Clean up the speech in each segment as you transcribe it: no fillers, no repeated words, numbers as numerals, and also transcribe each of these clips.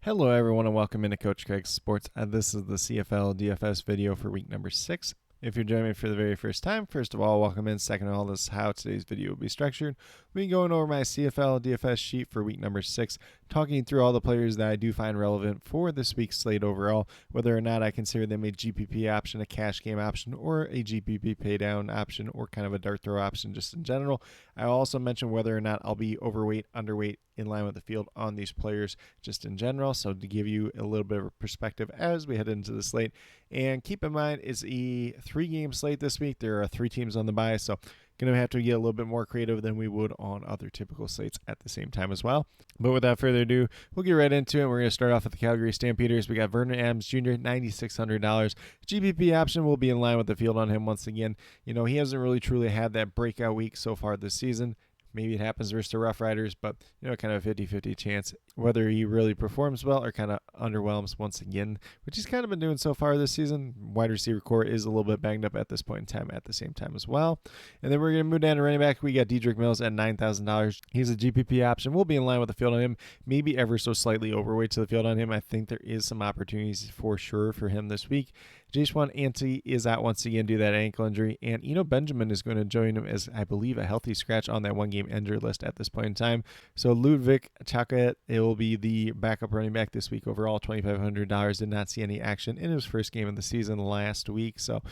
Hello everyone and welcome into Coach Craig's Sports. This is the CFL DFS video for week number 6. If you're joining me for the very first time, first of all, welcome in. Second of all, this is how today's video will be structured. We'll be going over my CFL DFS sheet for week number 6, talking through all the players that I do find relevant for this week's slate overall, whether or not I consider them a GPP option, a cash game option, or a GPP paydown option, or kind of a dart throw option just in general. I also mentioned whether or not I'll be overweight, underweight, in line with the field on these players just in general, so to give you a little bit of a perspective as we head into the slate. And keep in mind, it's a 3-game slate this week. There are 3 teams on the bye, so going to have to get a little bit more creative than we would on other typical slates at the same time as well. But without further ado, we'll get right into it. We're going to start off with the Calgary Stampeders. We got Vernon Adams Jr., $9,600. GPP option will be in line with the field on him once again. You know, he hasn't really truly had that breakout week so far this season. Maybe it happens versus the Roughriders, but, you know, kind of a 50-50 chance whether he really performs well or kind of underwhelms once again, which he's kind of been doing so far this season. Wide receiver core is a little bit banged up at this point in time at the same time as well. And then we're going to move down to running back. We got Dedrick Mills at $9,000. He's a GPP option. We'll be in line with the field on him, maybe ever so slightly overweight to the field on him. I think there is some opportunities for sure for him this week. Jayswan Ante is out once again due to that ankle injury, and Eno Benjamin is going to join him as, I believe, a healthy scratch on that 1-game injury list at this point in time. So Ludwig Chaket, it will be the backup running back this week overall, $2,500. Did not see any action in his first game of the season last week, so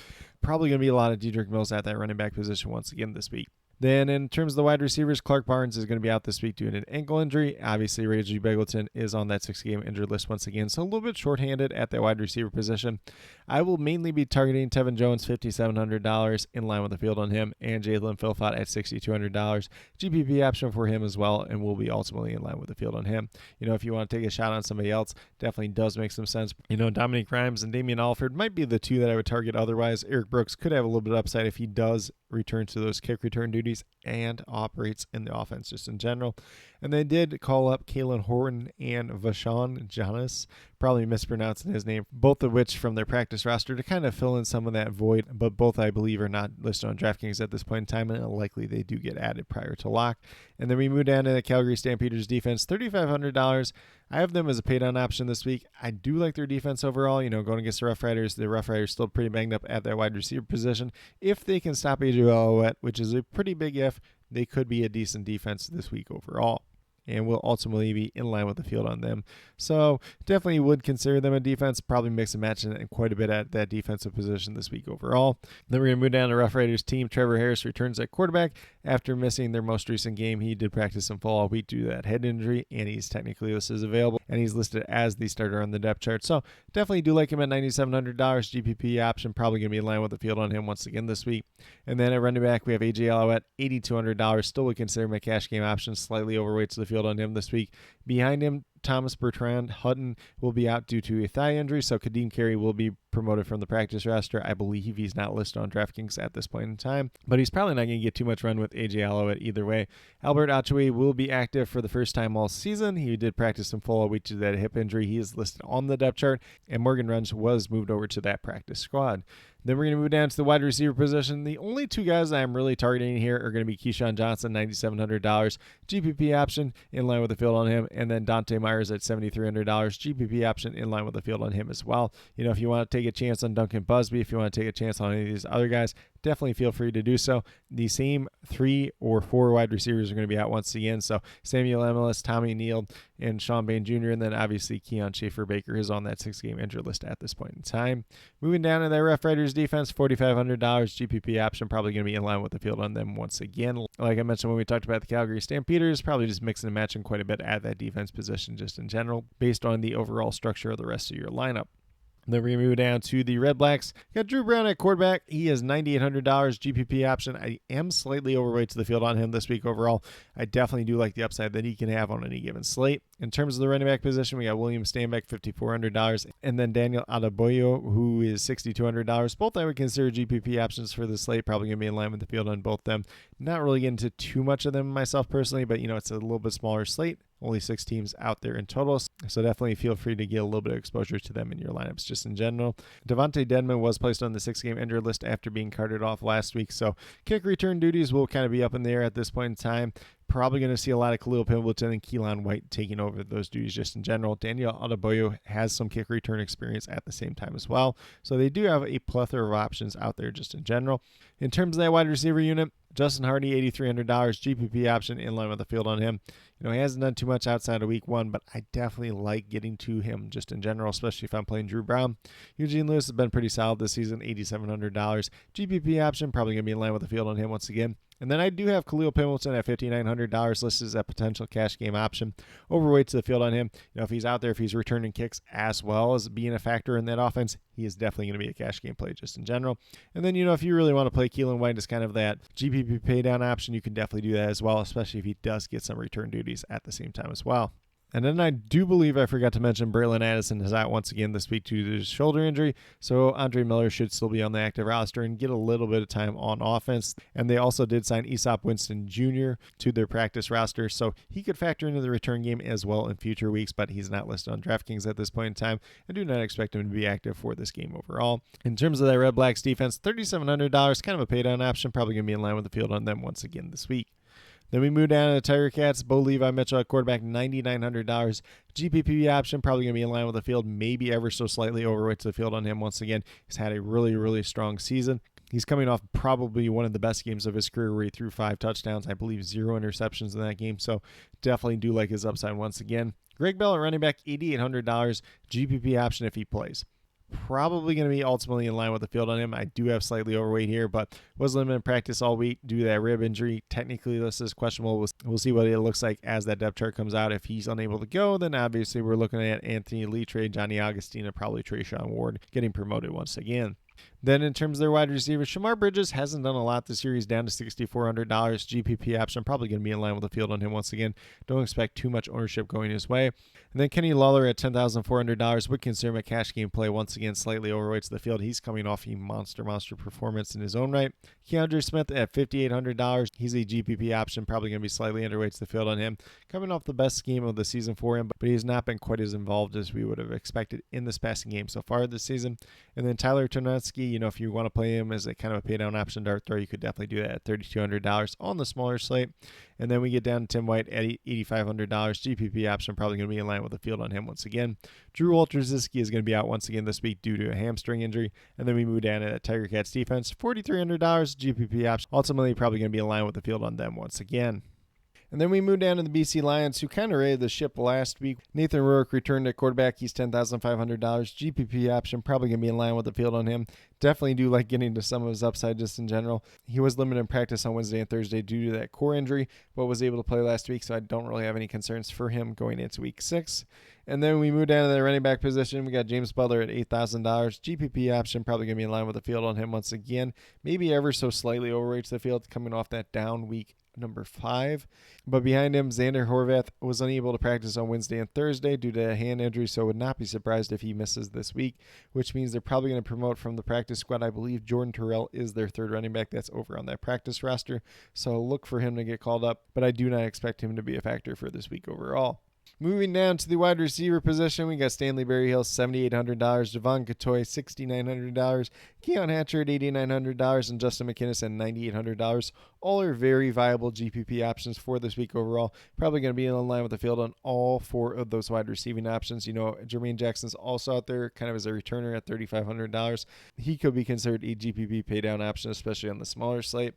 probably going to be a lot of Dedrick Mills at that running back position once again this week. Then in terms of the wide receivers, Clark Barnes is going to be out this week due to an ankle injury. Obviously, Reggie Begelton is on that 6-game injured list once again, so a little bit shorthanded at that wide receiver position. I will mainly be targeting Tevin Jones, $5,700, in line with the field on him, and Jalen Philpott at $6,200. GPP option for him as well, and will be ultimately in line with the field on him. You know, if you want to take a shot on somebody else, definitely does make some sense. You know, Dominique Grimes and Damian Alford might be the two that I would target otherwise. Eric Brooks could have a little bit of upside if he does return to those kick return duties and operates in the offense just in general. And they did call up Kalen Horton and Vashon Jonas, probably mispronouncing his name, both of which from their practice roster to kind of fill in some of that void, but both I believe are not listed on DraftKings at this point in time, and likely they do get added prior to lock. And then we move down to the Calgary Stampeders defense, $3,500. I have them as a paydown option this week. I do like their defense overall. You know, going against the Roughriders still pretty banged up at that wide receiver position. If they can stop Adriel Alouette, which is a pretty big if, they could be a decent defense this week overall, and will ultimately be in line with the field on them. So definitely would consider them a defense, probably mix and match and quite a bit at that defensive position this week overall. Then we're going to move down to Roughriders team. Trevor Harris returns at quarterback after missing their most recent game. He did practice some fall all week due to that head injury, and he's technically listed as available, and he's listed as the starter on the depth chart. So definitely do like him at $9,700. GPP option, probably going to be in line with the field on him once again this week. And then at running back, we have AJ Alouette, $8,200. Still would consider my cash game option, slightly overweight to the field on him this week. Behind him, Thomas Bertrand Hutton will be out due to a thigh injury, so Kadeem Carey will be promoted from the practice roster. I believe he's not listed on DraftKings at this point in time, but he's probably not going to get too much run with AJ Alouette either way. Albert Achoué will be active for the first time all season. He did practice some full week to that hip injury. He is listed on the depth chart, and Morgan Runge was moved over to that practice squad. Then we're going to move down to the wide receiver position. The only two guys that I'm really targeting here are going to be Keyshawn Johnson, $9,700. GPP option in line with the field on him. And then Dante Myers at $7,300. GPP option in line with the field on him as well. You know, if you want to take a chance on Duncan Busby, if you want to take a chance on any of these other guys, definitely feel free to do so. The same 3 or 4 wide receivers are going to be out once again. So Samuel Emilus, Tommy Neal, and Sean Bain Jr. And then obviously Keon Schaefer-Baker is on that 6-game injured list at this point in time. Moving down to the Roughriders defense, $4,500. GPP option, probably going to be in line with the field on them once again. Like I mentioned when we talked about the Calgary Stampeders, probably just mixing and matching quite a bit at that defense position just in general, based on the overall structure of the rest of your lineup. Then we're going to move down to the Redblacks. Got Drew Brown at quarterback. He is $9,800 GPP option. I am slightly overweight to the field on him this week overall. I definitely do like the upside that he can have on any given slate. In terms of the running back position, we got William Stanback, $5,400, and then Daniel Adebayo, who is $6,200. Both I would consider GPP options for the slate. Probably going to be in line with the field on both them. Not really getting into too much of them myself personally, but you know, it's a little bit smaller slate. Only 6 teams out there in total, so definitely feel free to get a little bit of exposure to them in your lineups just in general. Devontae Dedmon was placed on the 6-game injured list after being carted off last week, so kick return duties will kind of be up in the air at this point in time. probably going to see a lot of Khalil Pendleton and Keelan White taking over those duties just in general. Daniel Adebayo has some kick return experience at the same time as well. So they do have a plethora of options out there just in general. In terms of that wide receiver unit, Justin Hardy, $8,300 GPP option in line with the field on him. He hasn't done too much outside of week 1, but I definitely like getting to him just in general, especially if I'm playing Drew Brown. Eugene Lewis has been pretty solid this season, $8,700 GPP option, probably going to be in line with the field on him once again. And then I do have Khalil Pendleton at $5,900 listed as a potential cash game option. Overweight to the field on him. If he's out there, if he's returning kicks as well as being a factor in that offense, he is definitely going to be a cash game play just in general. And then, if you really want to play Keelan White as kind of that GPP paydown option, you can definitely do that as well, especially if he does get some return duties at the same time as well. And then I do believe I forgot to mention Braylon Addison is out once again this week due to his shoulder injury. So Andre Miller should still be on the active roster and get a little bit of time on offense. And they also did sign Aesop Winston Jr. to their practice roster. So he could factor into the return game as well in future weeks, but he's not listed on DraftKings at this point in time. I do not expect him to be active for this game overall. In terms of that Redblacks defense, $3,700, kind of a paydown option, probably going to be in line with the field on them once again this week. Then we move down to the Tiger Cats. Bo Levi Mitchell at quarterback, $9,900. GPP option, probably going to be in line with the field, maybe ever so slightly overweight to the field on him once again. He's had a really, really strong season. He's coming off probably one of the best games of his career where he threw 5 touchdowns, I believe 0 interceptions in that game. So definitely do like his upside once again. Greg Bell at running back, $8,800. GPP option if he plays. Probably going to be ultimately in line with the field on him. I do have slightly overweight here, but was limited in practice all week due to that rib injury. Technically, this is questionable. We'll see what it looks like as that depth chart comes out. If he's unable to go, then obviously we're looking at Anthony Lee, Johnny Augustine, and probably Trayshawn Ward getting promoted once again. Then in terms of their wide receivers, Shamar Bridges hasn't done a lot this year. He's down to $6,400. GPP option, probably going to be in line with the field on him once again. Don't expect too much ownership going his way. And then Kenny Lawler at $10,400 would consider him a cash game play. Once again, slightly overweight to the field. He's coming off a monster performance in his own right. Keandre Smith at $5,800. He's a GPP option, probably going to be slightly underweight to the field on him. Coming off the best game of the season for him, but he has not been quite as involved as we would have expected in this passing game so far this season. And then Tyler Ternetsky, if you want to play him as a kind of a paydown option dart throw, you could definitely do that at $3,200 on the smaller slate. And then we get down to Tim White at $8,500. GPP option, probably going to be in line with the field on him once again. Drew Olszewski is going to be out once again this week due to a hamstring injury. And then we move down to that Tiger Cats defense, $4,300. GPP option, ultimately probably going to be in line with the field on them once again. And then we move down to the BC Lions, who kind of raided the ship last week. Nathan Rourke returned at quarterback. He's $10,500. GPP option, probably going to be in line with the field on him. Definitely do like getting to some of his upside just in general. He was limited in practice on Wednesday and Thursday due to that core injury, but was able to play last week, so I don't really have any concerns for him going into week 6. And then we move down to the running back position. We got James Butler at $8,000. GPP option, probably going to be in line with the field on him once again. Maybe ever so slightly overweight to the field, coming off that down week number 5. But behind him, Xander Horvath was unable to practice on Wednesday and Thursday due to a hand injury, so would not be surprised if he misses this week, which means they're probably going to promote from the practice squad. I believe Jordan Terrell is their third running back that's over on that practice roster, so look for him to get called up, but I do not expect him to be a factor for this week overall. Moving down to the wide receiver position, we got Stanley Berryhill, $7,800, Devon Katoy, $6,900, Keon Hatcher at $8,900, and Justin McInnis at $9,800. All are very viable GPP options for this week overall. Probably going to be in line with the field on all 4 of those wide receiving options. Jermaine Jackson's also out there kind of as a returner at $3,500. He could be considered a GPP paydown option, especially on the smaller slate.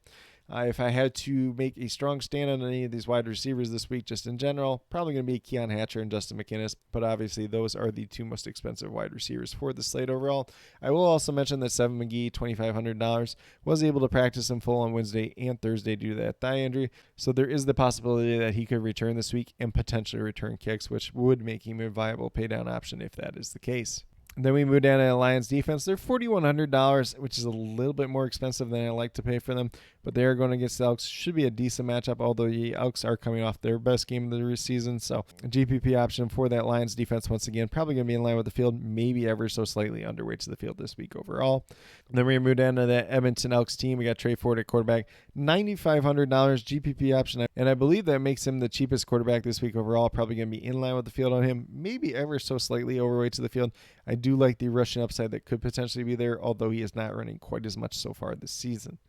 If I had to make a strong stand on any of these wide receivers this week, just in general, probably going to be Keon Hatcher and Justin McInnis, but obviously those are the 2 most expensive wide receivers for the slate overall. I will also mention that Seven McGee, $2,500, was able to practice in full on Wednesday and Thursday due to that thigh injury, so there is the possibility that he could return this week and potentially return kicks, which would make him a viable paydown option if that is the case. Then we move down to the Lions defense. They're $4,100, which is a little bit more expensive than I like to pay for them, but they are going against the Elks. Should be a decent matchup, although the Elks are coming off their best game of the season. So a GPP option for that Lions defense, once again, probably going to be in line with the field, maybe ever so slightly underweight to the field this week overall. And then we move down to the Edmonton Elks team. We got Trey Ford at quarterback, $9,500 GPP option, and I believe that makes him the cheapest quarterback this week overall. Probably going to be in line with the field on him, maybe ever so slightly overweight to the field. I do like the rushing upside that could potentially be there, although he is not running quite as much so far this season.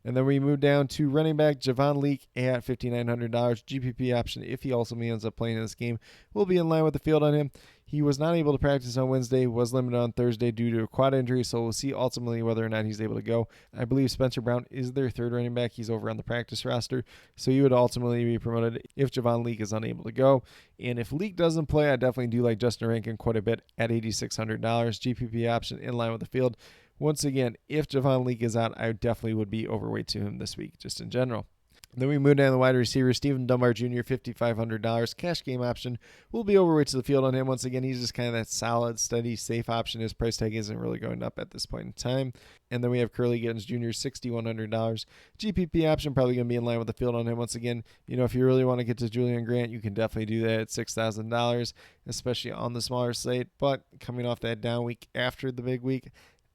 And then we move down to running back Javon Leake at $5,900. GPP option, if he ultimately ends up playing in this game, will be in line with the field on him. He was not able to practice on Wednesday, was limited on Thursday due to a quad injury, so we'll see ultimately whether or not he's able to go. I believe Spencer Brown is their third running back. He's over on the practice roster, so he would ultimately be promoted if Javon Leake is unable to go. And if Leake doesn't play, I definitely do like Justin Rankin quite a bit at $8,600. GPP option in line with the field. Once again, if Javon Leake is out, I definitely would be overweight to him this week, just in general. Then we move down to the wide receiver, Stephen Dunbar Jr., $5,500. Cash game option will be overweight to the field on him. Once again, he's just kind of that solid, steady, safe option. His price tag isn't really going up at this point in time. And then we have Curly Gittens Jr., $6,100. GPP option probably going to be in line with the field on him. Once again, if you really want to get to Julian Grant, you can definitely do that at $6,000, especially on the smaller slate. But coming off that down week after the big week,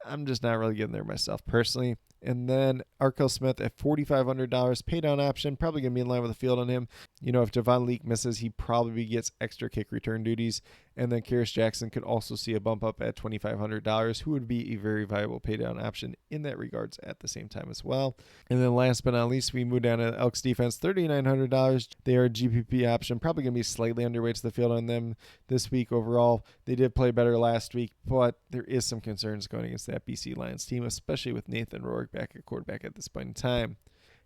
I'm just not really getting there myself personally. And then Arkell Smith at $4,500, pay down option, probably going to be in line with the field on him. If Javon Leake misses, he probably gets extra kick return duties. And then Karis Jackson could also see a bump up at $2,500, who would be a very viable pay down option in that regards at the same time as well. And then last but not least, we move down to Elks defense, $3,900. They are a GPP option, probably going to be slightly underweight to the field on them this week overall. They did play better last week, but there is some concerns going against that BC Lions team, especially with Nathan Rourke back at quarterback at this point in time.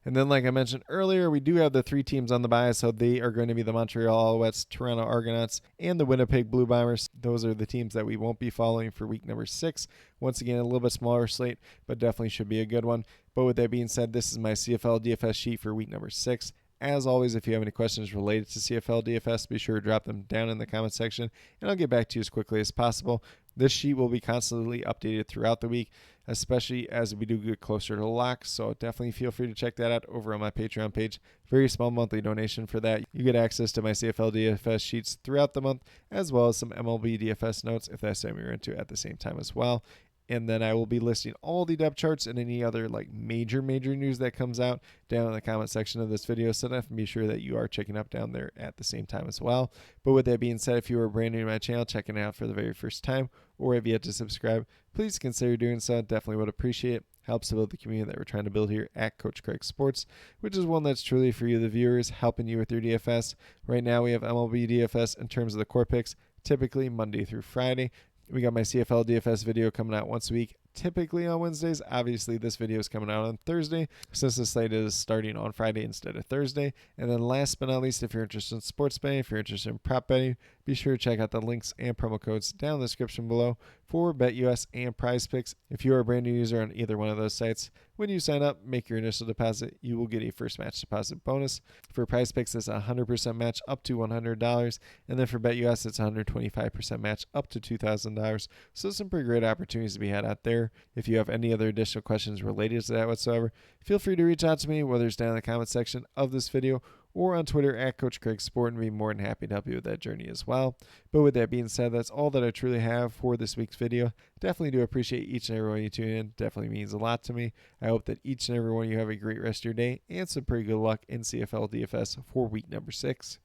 And then, like I mentioned earlier, we do have the three teams on the bye, so they are going to be the Montreal Alouettes, Toronto Argonauts, and the Winnipeg Blue Bombers. Those are the teams that we won't be following for week number 6. Once again, a little bit smaller slate, but definitely should be a good one. But with that being said, this is my CFL DFS sheet for week number 6. As always, if you have any questions related to CFL DFS, be sure to drop them down in the comment section, and I'll get back to you as quickly as possible. This sheet will be constantly updated throughout the week, especially as we do get closer to lock, so definitely feel free to check that out over on my Patreon page. Very small monthly donation for that. You get access to my CFL DFS sheets throughout the month, as well as some MLB DFS notes if that's something you're into at the same time as well. And then I will be listing all the depth charts and any other major news that comes out down in the comment section of this video. So definitely be sure that you are checking up down there at the same time as well. But with that being said, if you are brand new to my channel, checking it out for the very first time, or have yet to subscribe, please consider doing so. Definitely would appreciate it. Helps to build the community that we're trying to build here at Coach Craig Sports, which is one that's truly for you, the viewers, helping you with your DFS. Right now we have MLB DFS in terms of the core picks, typically Monday through Friday. We got my CFL DFS video coming out once a week, typically on Wednesdays. Obviously, this video is coming out on Thursday, since the slate is starting on Friday instead of Thursday. And then last but not least, if you're interested in sports betting, if you're interested in prop betting, be sure to check out the links and promo codes down in the description below for BetUS and Prize Picks. If you are a brand new user on either one of those sites, when you sign up, make your initial deposit, you will get a first match deposit bonus. For Prize Picks, it's a 100% match up to $100. And then for BetUS, it's a 125% match up to $2,000. So some pretty great opportunities to be had out there. If you have any other additional questions related to that whatsoever, feel free to reach out to me, whether it's down in the comment section of this video or on Twitter at Coach Craig Sport, and be more than happy to help you with that journey as well. But with that being said, that's all that I truly have for this week's video. Definitely do appreciate each and every one of you tuning in. Definitely means a lot to me. I hope that each and every one of you have a great rest of your day and some pretty good luck in CFL DFS for week number 6.